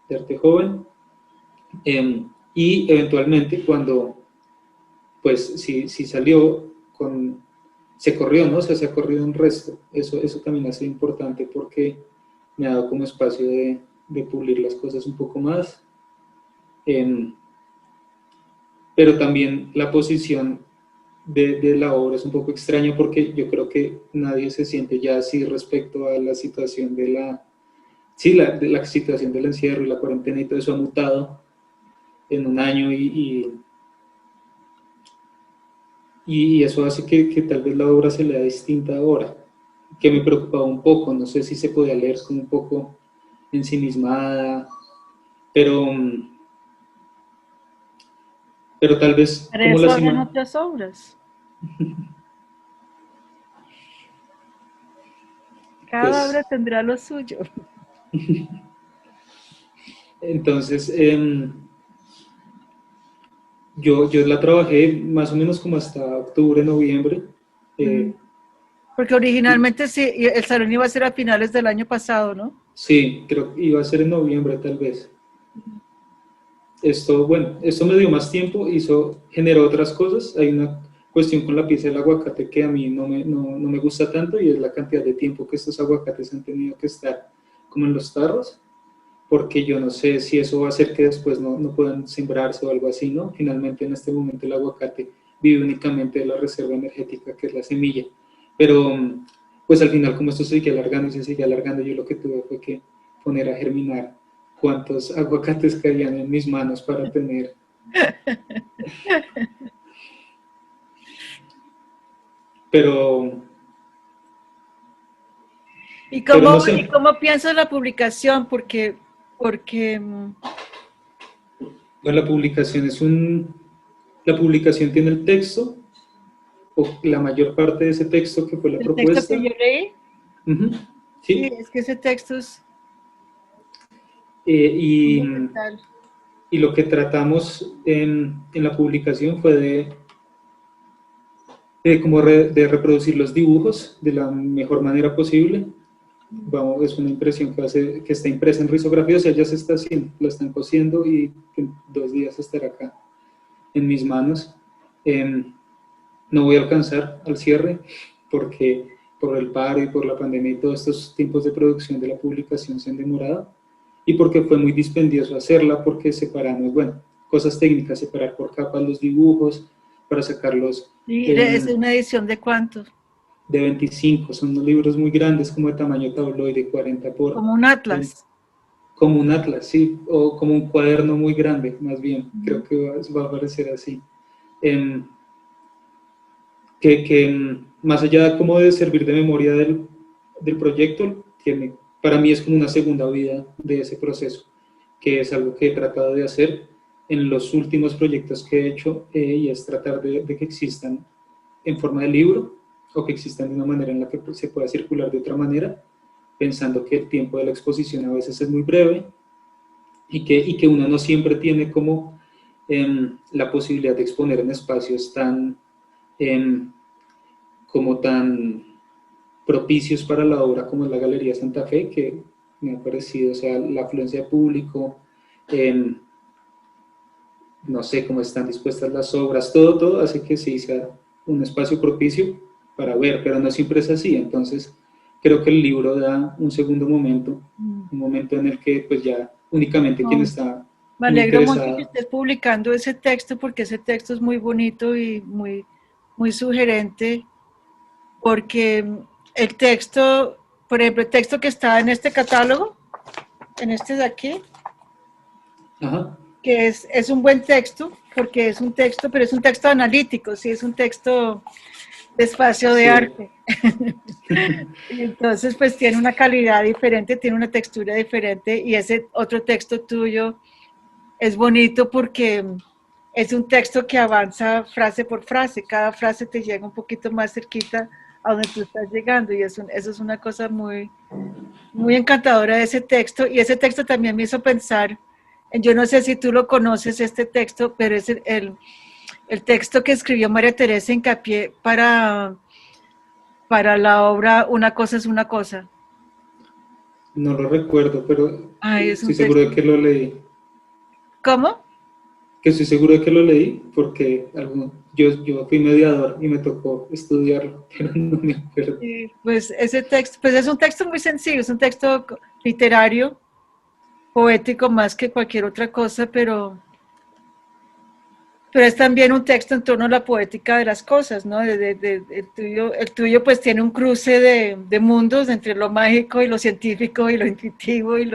de Arte Joven. Y eventualmente cuando, pues si salió, se corrió, ¿no? O sea, se ha corrido un resto. Eso también ha sido importante porque me ha dado como espacio de pulir las cosas un poco más. Pero también la posición de la obra es un poco extraña porque yo creo que nadie se siente ya así respecto a la situación de la situación del encierro y la cuarentena, y todo eso ha mutado en un año, y eso hace que tal vez la obra se lea distinta ahora, que me preocupaba un poco, no sé si se podía leer como un poco ensimismada, pero tal vez Pero como eso las en imágenes... otras obras. Cada obra tendrá lo suyo. Entonces, yo la trabajé más o menos como hasta octubre, noviembre. Porque originalmente sí, el salón iba a ser a finales del año pasado, ¿no? Sí, creo que iba a ser en noviembre tal vez. Esto me dio más tiempo, generó otras cosas. Hay una cuestión con la pieza del aguacate que a mí no me gusta tanto, y es la cantidad de tiempo que estos aguacates han tenido que estar como en los tarros, porque yo no sé si eso va a hacer que después no puedan sembrarse o algo así, ¿no? Finalmente en este momento el aguacate vive únicamente de la reserva energética que es la semilla, pero pues al final como esto se sigue alargando y se sigue alargando, yo lo que tuve fue que poner a germinar cuántos aguacates caían en mis manos para tener. Pero... ¿Y cómo, no sé. ¿Y cómo piensas la publicación? Porque bueno, la publicación la publicación tiene el texto, o la mayor parte de ese texto que fue la propuesta. ¿El texto que yo leí? Sí. Sí, es que ese texto es y y lo que tratamos en la publicación fue de reproducir los dibujos de la mejor manera posible. Vamos, es una impresión que está impresa en risografía, o sea, ya se está haciendo, la están cosiendo y en 2 días estará acá en mis manos. No voy a alcanzar al cierre porque por el paro y por la pandemia y todos estos tiempos de producción de la publicación se han demorado, y porque fue muy dispendioso hacerla, porque separamos, bueno, cosas técnicas, separar por capas los dibujos para sacarlos. ¿Y es una edición de cuántos? De 25, son unos libros muy grandes, como de tamaño tabloide, 40 por... Como un atlas. Como un atlas, sí, o como un cuaderno muy grande, más bien, creo que va a parecer así. Que más allá como de servir de memoria del proyecto, tiene, para mí es como una segunda vida de ese proceso, que es algo que he tratado de hacer en los últimos proyectos que he hecho, y es tratar de que existan en forma de libro, o que existan de una manera en la que se pueda circular de otra manera, pensando que el tiempo de la exposición a veces es muy breve, y que uno no siempre tiene como la posibilidad de exponer en espacios tan... como tan propicios para la obra como es la Galería Santa Fe, que me ha parecido, o sea, la afluencia de público, no sé cómo están dispuestas las obras, todo hace que sí sea un espacio propicio para ver, pero no siempre es así. Entonces creo que el libro da un segundo momento, un momento en el que pues ya únicamente quien está me muy alegro mucho interesado. que estés publicando ese texto, porque ese texto es muy bonito y muy, muy sugerente, porque el texto, por ejemplo, el texto que está en este catálogo, en este de aquí, Ajá. que es un buen texto, porque es un texto, pero es un texto analítico, sí, es un texto de espacio de Sí. arte. Y entonces, pues tiene una calidad diferente, tiene una textura diferente, y ese otro texto tuyo es bonito porque es un texto que avanza frase por frase, cada frase te llega un poquito más cerquita a donde tú estás llegando, y eso es una cosa muy, muy encantadora de ese texto. Y ese texto también me hizo pensar, yo no sé si tú lo conoces este texto, pero es el texto que escribió María Teresa Hincapié para la obra Una cosa es una cosa. No lo recuerdo, pero Ay, es estoy un seguro texto. de que lo leí. ¿Cómo? Que estoy seguro de que lo leí porque yo fui mediador y me tocó estudiarlo, pero no me acuerdo. Sí, pues ese texto, pues es un texto muy sencillo, es un texto literario, poético más que cualquier otra cosa, pero es también un texto en torno a la poética de las cosas, ¿no? El tuyo pues tiene un cruce de mundos entre lo mágico y lo científico y lo intuitivo y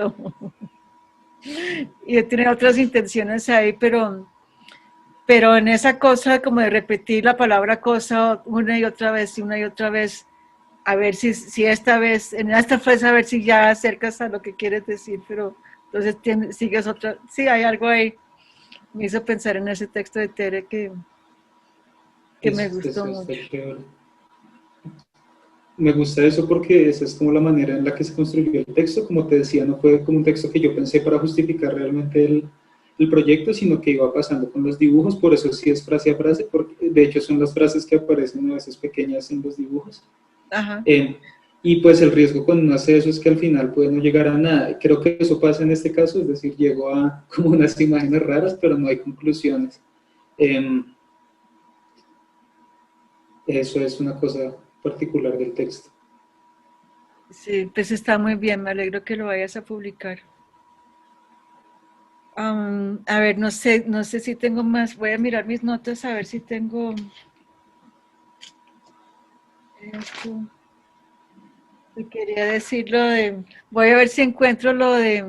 tiene otras intenciones ahí, pero en esa cosa como de repetir la palabra cosa una y otra vez y una y otra vez, a ver si esta vez, en esta vez a ver si ya acercas a lo que quieres decir, pero entonces sigues otra, sí, hay algo ahí. Me hizo pensar en ese texto de Tere que me gustó Eso está mucho. chévere. Me gusta eso porque esa es como la manera en la que se construyó el texto. Como te decía, no fue como un texto que yo pensé para justificar realmente el proyecto, sino que iba pasando con los dibujos. Por eso sí es frase a frase, porque de hecho son las frases que aparecen a veces pequeñas en los dibujos. Ajá. Y pues el riesgo cuando uno hace eso es que al final puede no llegar a nada. Creo que eso pasa en este caso, es decir, llego a como unas imágenes raras, pero no hay conclusiones. Eso es una cosa particular del texto. Sí, pues está muy bien, me alegro que lo vayas a publicar. A ver, no sé si tengo más, voy a mirar mis notas a ver si tengo esto. Te quería decir voy a ver si encuentro lo de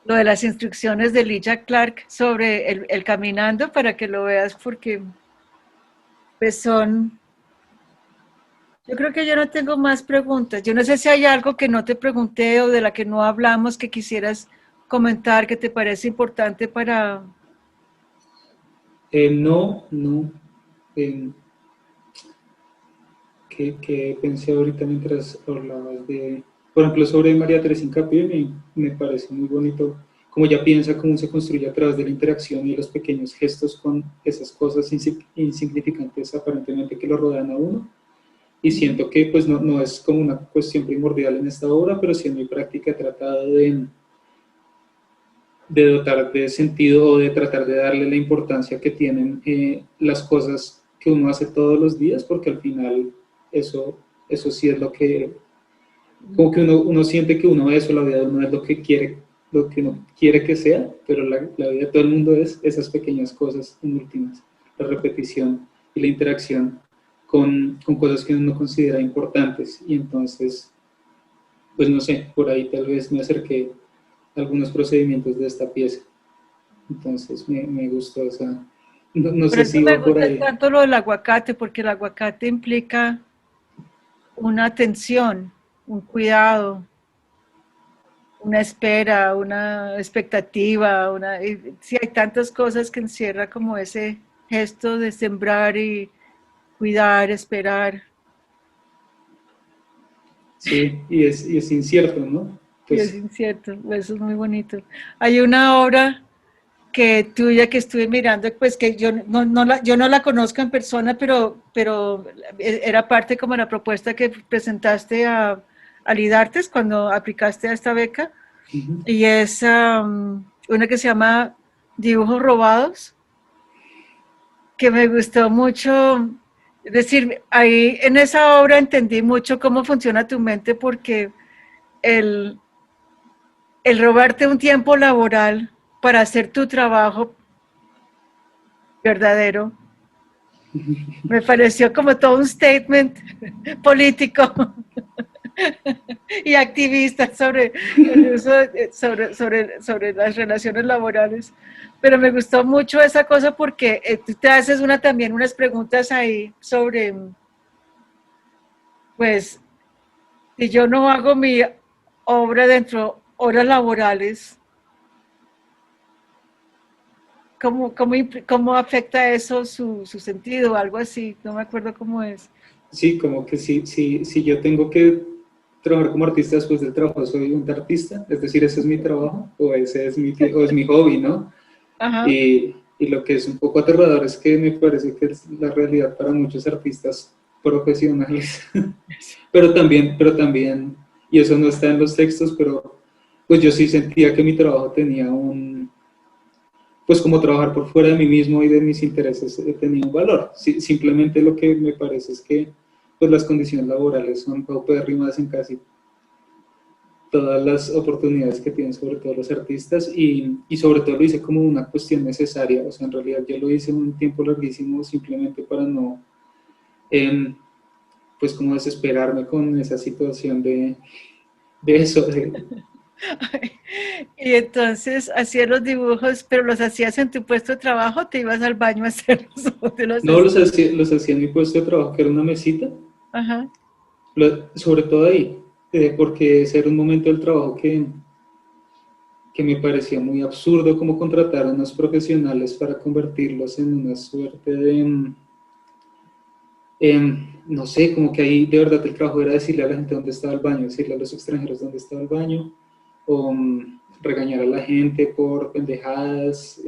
las instrucciones de Elijah Clark sobre el caminando para que lo veas, porque pues yo creo que yo no tengo más preguntas. Yo no sé si hay algo que no te pregunté o de la que no hablamos que quisieras comentar que te parece importante para... No. Eh, que pensé ahorita mientras hablabas de, por ejemplo, sobre María Teresa Hincapié, me parece muy bonito como ella piensa cómo se construye a través de la interacción y los pequeños gestos con esas cosas insignificantes aparentemente que lo rodean a uno. Y siento que pues no es como una cuestión primordial en esta obra, pero sí en mi práctica he tratado de dotar de sentido o de tratar de darle la importancia que tienen las cosas que uno hace todos los días, porque al final eso sí es lo que, como que uno siente que uno es, o la vida de uno es lo que uno quiere que sea, pero la vida de todo el mundo es esas pequeñas cosas en últimas, la repetición y la interacción con cosas que uno considera importantes. Y entonces, pues no sé, por ahí tal vez me acerqué a algunos procedimientos de esta pieza. Entonces me gustó esa, no Por sé eso si me va por gusta ahí. tanto lo del aguacate, porque el aguacate implica una atención, un cuidado, una espera, una expectativa, sí hay tantas cosas que encierra como ese gesto de sembrar y cuidar, esperar. Sí, y es incierto, ¿no? Y es Pues, incierto, eso es muy bonito. Hay una obra que tuya que estuve mirando, pues que yo no la conozco en persona, pero era parte como la propuesta que presentaste a Lidartes cuando aplicaste a esta beca, y es una que se llama Dibujos Robados, que me gustó mucho. Es decir, ahí en esa obra entendí mucho cómo funciona tu mente, porque el, el robarte un tiempo laboral para hacer tu trabajo verdadero me pareció como todo un statement político y activista sobre el uso, sobre las relaciones laborales. Pero me gustó mucho esa cosa porque tú te haces también unas preguntas ahí sobre, pues, si yo no hago mi obra dentro de horas laborales, ¿cómo afecta eso su sentido? Algo así, no me acuerdo cómo es. sí, como que si yo tengo que trabajar como artista después del trabajo, soy un artista, es decir, ese es mi trabajo, o ese es mi hobby, ¿no? Ajá. Y lo que es un poco aterrador es que me parece que es la realidad para muchos artistas profesionales, pero también, y eso no está en los textos, pero pues yo sí sentía que mi trabajo tenía pues como trabajar por fuera de mí mismo y de mis intereses tenía un valor. Sí, simplemente lo que me parece es que pues las condiciones laborales son paupérrimas en casi todas las oportunidades que tienen sobre todo los artistas y sobre todo lo hice como una cuestión necesaria, o sea, en realidad yo lo hice un tiempo larguísimo simplemente para no, eh, pues como desesperarme con esa situación de eso, Y entonces hacías los dibujos, pero los hacías en tu puesto de trabajo, te ibas al baño a hacerlos, o te los no hacías. los hacía en mi puesto de trabajo, que era una mesita, Ajá. sobre todo ahí, porque ese era un momento del trabajo que me parecía muy absurdo como contratar a unos profesionales para convertirlos en una suerte no sé, como que ahí de verdad el trabajo era decirle a la gente dónde estaba el baño, decirle a los extranjeros dónde estaba el baño, o regañar a la gente por pendejadas.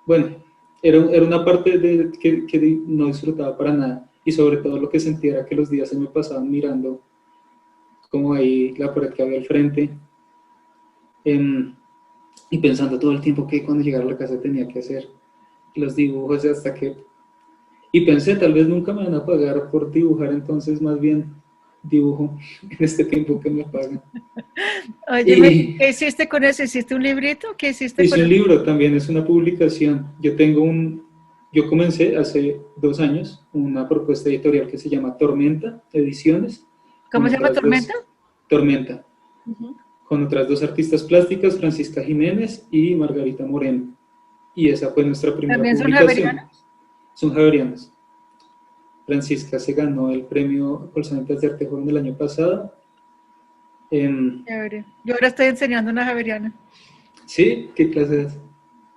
Bueno, era una parte que no disfrutaba para nada, y sobre todo lo que sentía era que los días se me pasaban mirando como ahí la pared que había al frente, em, y pensando todo el tiempo que cuando llegara a la casa tenía que hacer los dibujos hasta que... Y pensé, tal vez nunca me van a pagar por dibujar, entonces más bien dibujo en este tiempo que me pagan. Óyeme, Y ¿qué hiciste con eso? ¿Hiciste un librito? ¿Qué hiciste con hice un eso? libro también, es una publicación. Yo comencé hace 2 años una propuesta editorial que se llama Tormenta Ediciones, con ¿Cómo se llama otras Tormenta? dos, Tormenta, Ujú. con otras dos artistas plásticas, Francisca Jiménez y Margarita Moreno. Y esa fue nuestra primera ¿También son publicación. javerianos? Son javerianas. Francisca se ganó el premio Colsanitas de Arte Joven el año pasado. Chévere. Yo ahora estoy enseñando una javeriana. Sí, ¿qué clase es?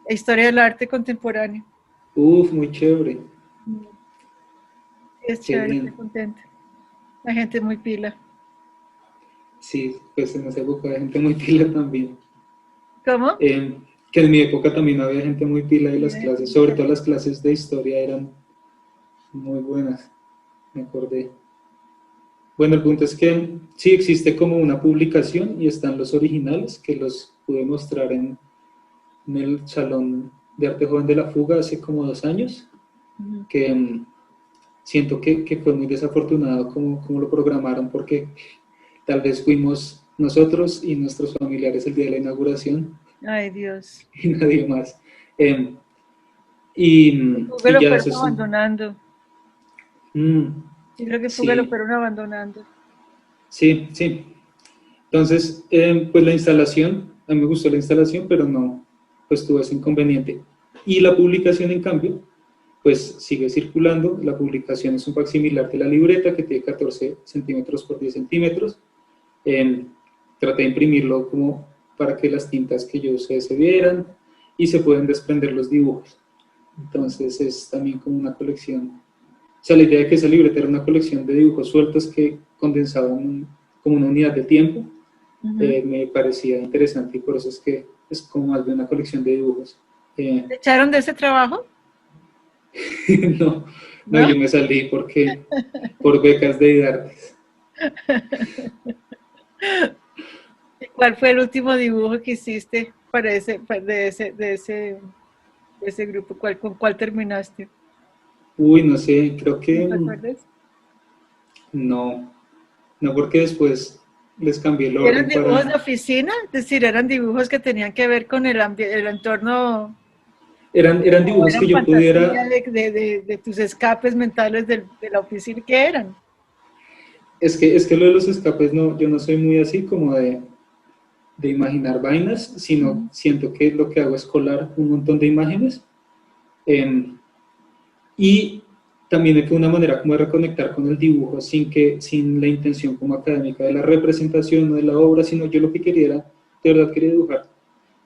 Historia del arte contemporáneo. Uf, muy chévere. Mm. Es Qué chévere, estoy bien. contenta. La gente es muy pila. Sí, pues en esa época hay gente muy pila también. ¿Cómo? Que en mi época también había gente muy pila y las clases, sobre todo las clases de historia, eran muy buenas, me acordé. Bueno, el punto es que sí existe como una publicación y están los originales que los pude mostrar en el Salón de Arte Joven de la Fuga hace como 2 años, que siento que fue muy desafortunado como lo programaron porque tal vez fuimos nosotros y nuestros familiares el día de la inauguración Ay, Dios. y nadie más. Eh, y, Fuga y lo ya fueron eso es... abandonando. Mm, Yo creo que Fuga lo sí, fueron abandonando. sí, sí. Entonces, pues la instalación, a mí me gustó la instalación, pero no, pues tuvo ese inconveniente. Y la publicación, en cambio, pues sigue circulando. La publicación es un facsimilar de la libreta que tiene 14 centímetros por 10 centímetros. Eh, Traté de imprimirlo como para que las tintas que yo usé se vieran y se pueden desprender los dibujos. Entonces es también como una colección. O sea, la idea de que esa libreta era una colección de dibujos sueltos que condensaban como una unidad de tiempo, me parecía interesante y por eso es que es como más de una colección de dibujos. ¿Te echaron de ese trabajo? No, no, ¿No? yo me salí porque por becas de Idartes. ¿Y cuál fue el último dibujo que hiciste para de ese grupo? ¿Con cuál terminaste? Uy, no sé, creo ¿No que te acuerdas? no, no porque después les cambié el ¿Eran orden dibujos de para... oficina? Es decir, eran dibujos que tenían que ver con el entorno, Eran o dibujos que eran yo fantasía pudiera... de tus escapes mentales de la oficina. ¿Qué eran? Es que lo de los escapes, no, yo no soy muy así como de imaginar vainas, sino siento que lo que hago es colar un montón de imágenes. eh, y también fue una manera como de reconectar con el dibujo sin la intención como académica de la representación o de la obra, sino yo lo que quería era, de verdad quería dibujar.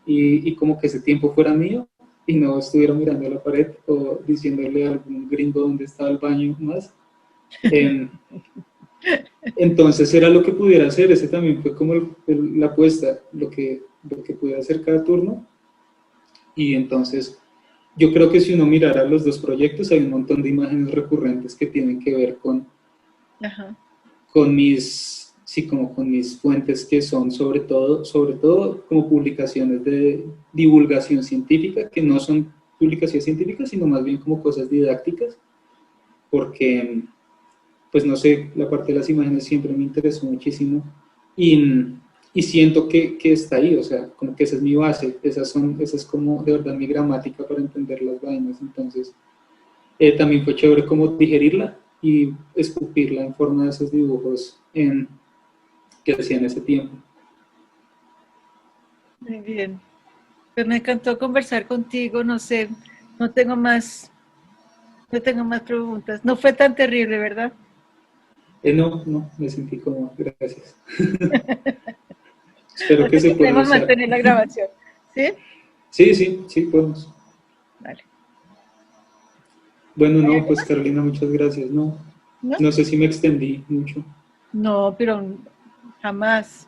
Y como que ese tiempo fuera mío y no estuviera mirando a la pared o diciéndole a algún gringo dónde estaba el baño más. Eh, entonces era lo que pudiera hacer, ese también fue como la apuesta, lo que pudiera hacer cada turno. Y entonces yo creo que si uno mirara los dos proyectos, hay un montón de imágenes recurrentes que tienen que ver Ajá. con mis, sí, como con mis fuentes que son sobre todo como publicaciones de divulgación científica, que no son publicaciones científicas, sino más bien como cosas didácticas, porque, pues no sé, la parte de las imágenes siempre me interesó muchísimo y siento que está ahí, o sea, como que esa es mi base, esa es como de verdad mi gramática para entender las vainas, entonces también fue chévere como digerirla y escupirla en forma de esos dibujos que hacía en ese tiempo. Muy bien. Pues me encantó conversar contigo. No sé, no tengo más, no tengo más preguntas. No fue tan terrible, ¿verdad? No, no, me sentí como, gracias. Espero que Así se que pueda podemos usar. mantener la grabación. ¿Sí? Sí, sí, sí, podemos. Vale. Bueno, ¿Hay no, algo pues más? Carolina, muchas gracias. No, ¿No? no sé si me extendí mucho. No, pero jamás.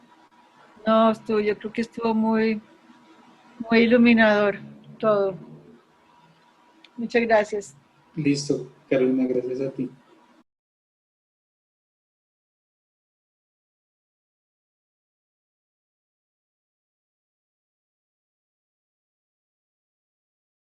No, yo creo que estuvo muy, muy iluminador todo. Muchas gracias. Listo, Carolina, gracias a ti.